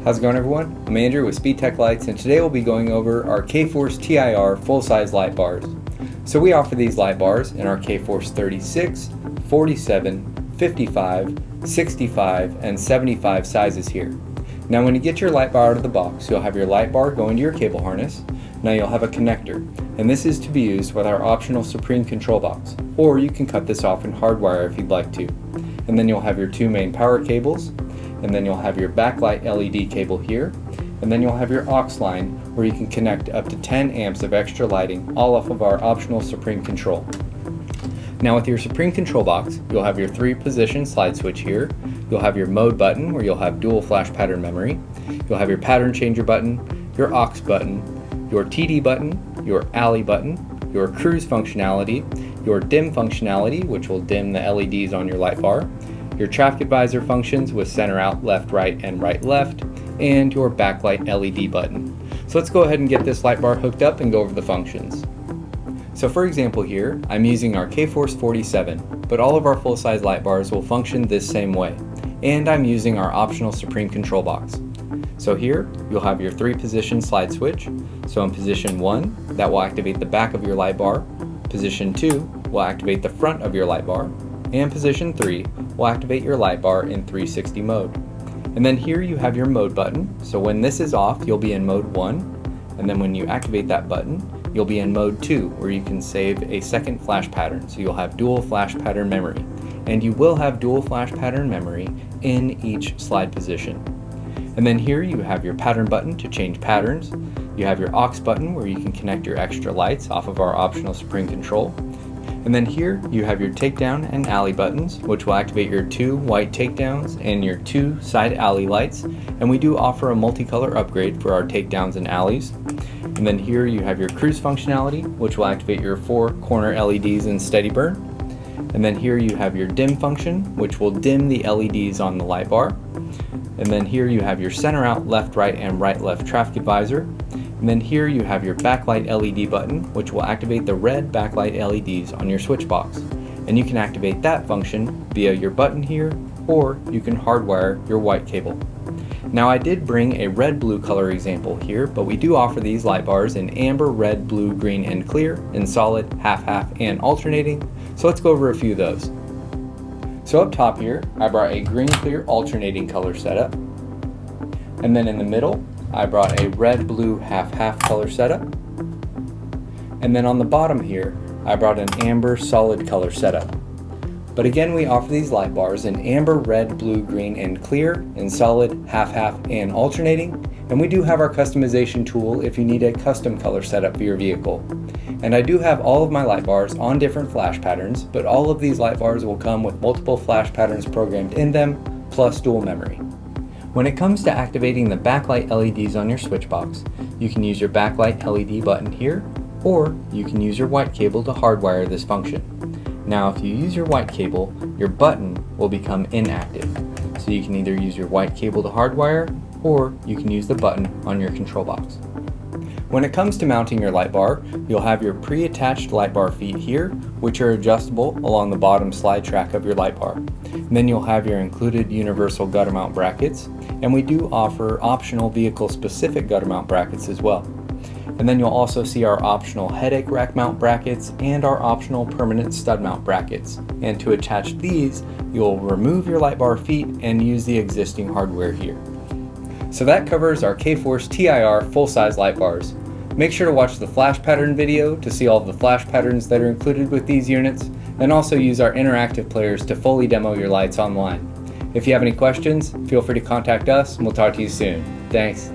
How's it going, everyone? I'm Andrew with SpeedTech Lights, and today we'll be going over our K-Force TIR full-size light bars. So we offer these light bars in our K-Force 36, 47, 55, 65, and 75 sizes here. Now when you get your light bar out of the box, you'll have your light bar go into your cable harness. Now you'll have a connector, and this is to be used with our optional Supreme control box, or you can cut this off in Hardwire if you'd like to. And then you'll have your two main power cables, and then you'll have your backlight LED cable here, and then you'll have your aux line where you can connect up to 10 amps of extra lighting, all off of our optional Supreme control. Now with your Supreme control box, you'll have your 3-position slide switch here, you'll have your mode button where you'll have dual flash pattern memory, you'll have your pattern changer button, your aux button, your TD button, your alley button, your cruise functionality, your dim functionality, which will dim the LEDs on your light bar, your traffic advisor functions with center out, left, right, and right, left, and your backlight LED button. So let's go ahead and get this light bar hooked up and go over the functions. So for example here, I'm using our K-Force 47, but all of our full-size light bars will function this same way. And I'm using our optional Supreme control box. So here, you'll have your 3-position slide switch. So in position 1, that will activate the back of your light bar. Position 2 will activate the front of your light bar. And position 3 will activate your light bar in 360 mode. And then here you have your mode button. So when this is off, you'll be in mode 1. And then when you activate that button, you'll be in mode 2, where you can save a second flash pattern. So you'll have dual flash pattern memory. And you will have dual flash pattern memory in each slide position. And then here you have your pattern button to change patterns. You have your aux button where you can connect your extra lights off of our optional Supreme control. And then here you have your takedown and alley buttons, which will activate your 2 white takedowns and your 2 side alley lights. And we do offer a multicolor upgrade for our takedowns and alleys. And then here you have your cruise functionality, which will activate your 4 corner LEDs in steady burn. And then here you have your dim function, which will dim the LEDs on the light bar. And then here you have your center out, left, right, and right, left traffic advisor. And then here you have your backlight LED button, which will activate the red backlight LEDs on your switch box. And you can activate that function via your button here, or you can hardwire your white cable. Now I did bring a red-blue color example here, but we do offer these light bars in amber, red, blue, green, and clear, in solid, half-half, and alternating. So let's go over a few of those. So up top here, I brought a green-clear alternating color setup. And then in the middle, I brought a red-blue half-half color setup. And then on the bottom here, I brought an amber solid color setup. But again, we offer these light bars in amber, red, blue, green, and clear, in solid, half-half, and alternating. And we do have our customization tool if you need a custom color setup for your vehicle. And I do have all of my light bars on different flash patterns, but all of these light bars will come with multiple flash patterns programmed in them, plus dual memory. When it comes to activating the backlight LEDs on your switch box, you can use your backlight LED button here, or you can use your white cable to hardwire this function. Now if you use your white cable, your button will become inactive. So you can either use your white cable to hardwire, or you can use the button on your control box. When it comes to mounting your light bar, you'll have your pre-attached light bar feet here, which are adjustable along the bottom slide track of your light bar. And then you'll have your included universal gutter mount brackets, and we do offer optional vehicle-specific gutter mount brackets as well. And then you'll also see our optional headache rack mount brackets and our optional permanent stud mount brackets. And to attach these, you'll remove your light bar feet and use the existing hardware here. So that covers our K-Force TIR full-size light bars. Make sure to watch the flash pattern video to see all of the flash patterns that are included with these units, and also use our interactive players to fully demo your lights online. If you have any questions, feel free to contact us and we'll talk to you soon. Thanks.